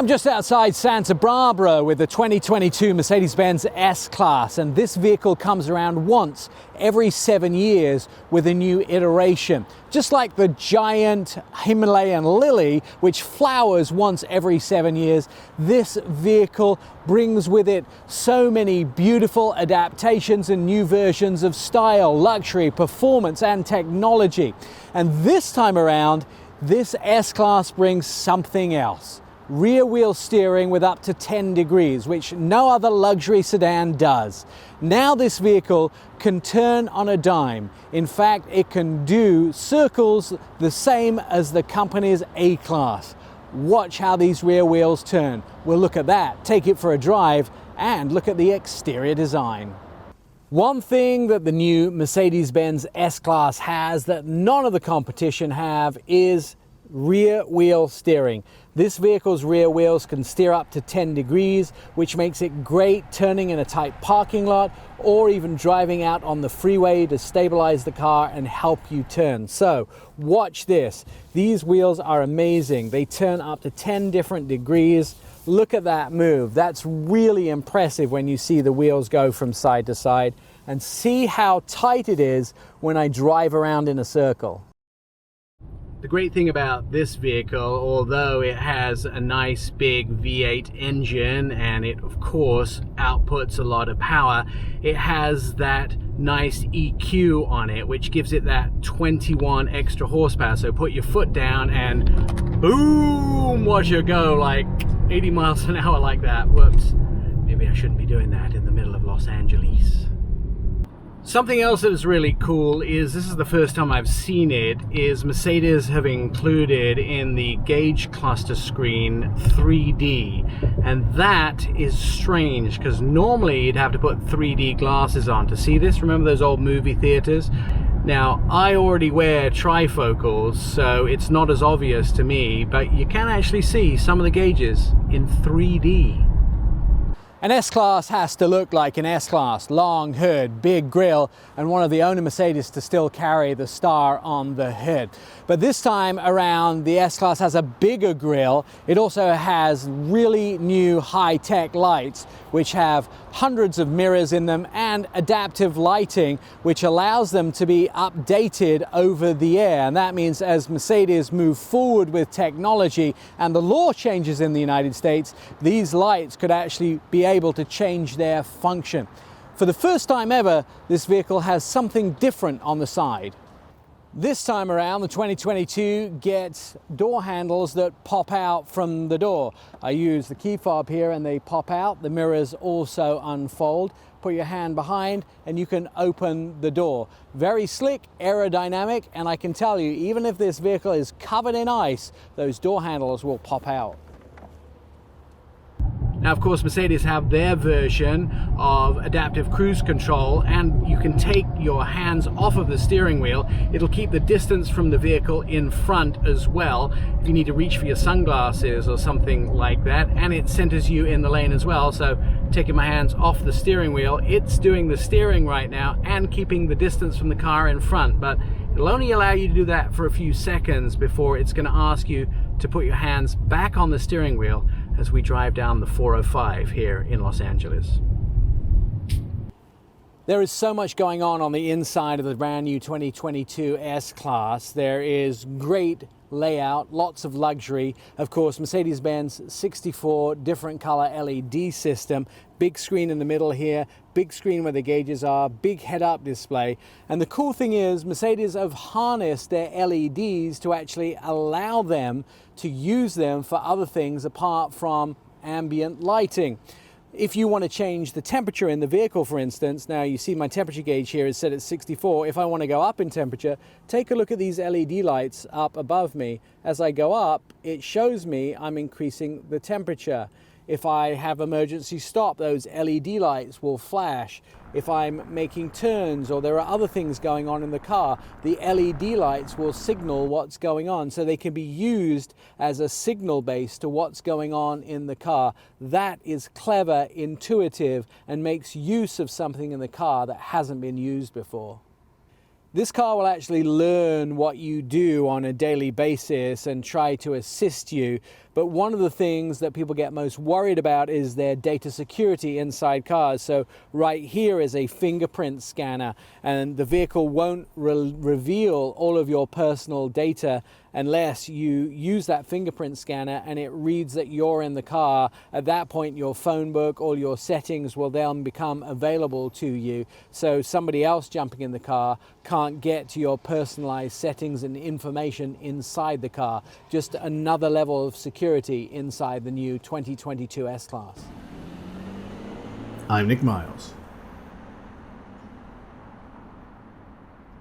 I'm just outside Santa Barbara with the 2022 Mercedes-Benz S-Class, and this vehicle comes around once every 7 years with a new iteration. Just like the giant Himalayan lily, which flowers once every 7 years, this vehicle brings with it so many beautiful adaptations and new versions of style, luxury, performance, and technology. And this time around, this S-Class brings something else. Rear wheel steering with up to 10 degrees, which no other luxury sedan does. Now this vehicle can turn on a dime. In fact, it can do circles the same as the company's A-Class. Watch how these rear wheels turn. We'll look at that, take it for a drive, and look at the exterior design. One thing that the new Mercedes-Benz S-Class has that none of the competition have is rear wheel steering. This vehicle's rear wheels can steer up to 10 degrees, which makes it great turning in a tight parking lot or even driving out on the freeway to stabilize the car and help you turn. So watch this. These wheels are amazing. They turn up to 10 different degrees. Look at that move. That's really impressive when you see the wheels go from side to side, and see how tight it is when I drive around in a circle. The great thing about this vehicle, although it has a nice big V8 engine and it of course outputs a lot of power, it has that nice EQ on it, which gives it that 21 extra horsepower. So put your foot down and boom, watch it go like 80 miles an hour like that. Whoops, maybe I shouldn't be doing that in the middle of Los Angeles. Something else that is really cool is, this is the first time I've seen it, is Mercedes have included in the gauge cluster screen 3D. And that is strange because normally you'd have to put 3D glasses on to see this. Remember those old movie theaters? Now, I already wear trifocals, so it's not as obvious to me, but you can actually see some of the gauges in 3D. An S-Class has to look like an S-Class, long hood, big grille, and one of the only Mercedes to still carry the star on the hood. But this time around, the S-Class has a bigger grille. It also has really new high-tech lights, which have hundreds of mirrors in them and adaptive lighting, which allows them to be updated over the air. And that means as Mercedes move forward with technology and the law changes in the United States, these lights could actually be able to change their function. For the first time ever, this vehicle has something different on the side. This time around, the 2022 gets door handles that pop out from the door. I use the key fob here and they pop out. The mirrors also unfold. Put your hand behind and you can open the door. Very slick, aerodynamic, and I can tell you, even if this vehicle is covered in ice, those door handles will pop out. Now, of course, Mercedes have their version of adaptive cruise control, and you can take your hands off of the steering wheel. It'll keep the distance from the vehicle in front as well if you need to reach for your sunglasses or something like that, and it centers you in the lane as well. So taking my hands off the steering wheel, it's doing the steering right now and keeping the distance from the car in front, but it'll only allow you to do that for a few seconds before it's going to ask you to put your hands back on the steering wheel as we drive down the 405 here in Los Angeles. There is so much going on the inside of the brand new 2022 S-Class. There is great layout, lots of luxury. Of course, Mercedes-Benz 64 different color LED system, big screen in the middle here, big screen where the gauges are, big head-up display. And the cool thing is Mercedes have harnessed their LEDs to actually allow them to use them for other things apart from ambient lighting. If you want to change the temperature in the vehicle, for instance, now you see my temperature gauge here is set at 64. If I want to go up in temperature, take a look at these LED lights up above me. As I go up, it shows me I'm increasing the temperature. If I have emergency stop, those LED lights will flash. If I'm making turns or there are other things going on in the car, the LED lights will signal what's going on, so they can be used as a signal base to what's going on in the car. That is clever, intuitive, and makes use of something in the car that hasn't been used before. This car will actually learn what you do on a daily basis and try to assist you. But one of the things that people get most worried about is their data security inside cars. So right here is a fingerprint scanner, and the vehicle won't reveal all of your personal data unless you use that fingerprint scanner and it reads that you're in the car. At that point, your phone book, all your settings will then become available to you. So somebody else jumping in the car can't get to your personalized settings and information inside the car. Just another level of security inside the new 2022 S-Class. I'm Nik Miles.